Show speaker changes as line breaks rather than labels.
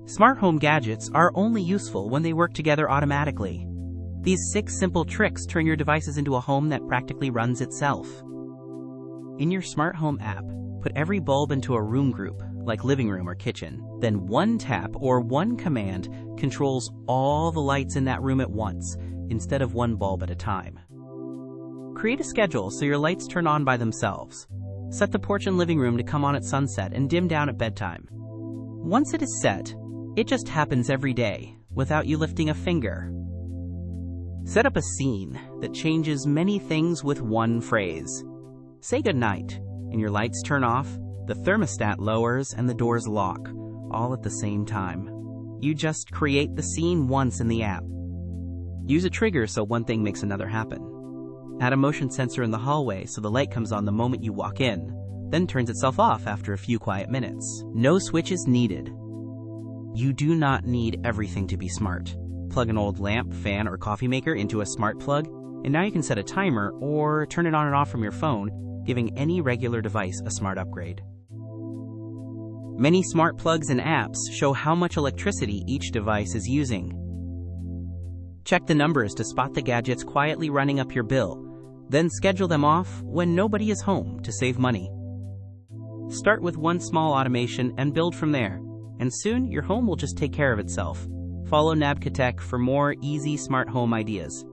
Smart home gadgets are only useful when they work together automatically. These 6 simple tricks turn your devices into a home that practically runs itself. In your smart home app, put every bulb into a room group, like living room or kitchen. Then one tap or one command controls all the lights in that room at once, instead of one bulb at a time. Create a schedule so your lights turn on by themselves. Set the porch and living room to come on at sunset and dim down at bedtime. Once it is set, it just happens every day, without you lifting a finger. Set up a scene that changes many things with one phrase. Say goodnight, and your lights turn off, the thermostat lowers, and the doors lock, all at the same time. You just create the scene once in the app. Use a trigger so one thing makes another happen. Add a motion sensor in the hallway so the light comes on the moment you walk in, then turns itself off after a few quiet minutes. No switch is needed. You do not need everything to be smart. Plug an old lamp, fan, or coffee maker into a smart plug, and now you can set a timer or turn it on and off from your phone, giving any regular device a smart upgrade. Many smart plugs and apps show how much electricity each device is using. Check the numbers to spot the gadgets quietly running up your bill, then schedule them off when nobody is home to save money. Start with one small automation and build from there, and soon your home will just take care of itself. Follow Nabka Tech for more easy smart home ideas.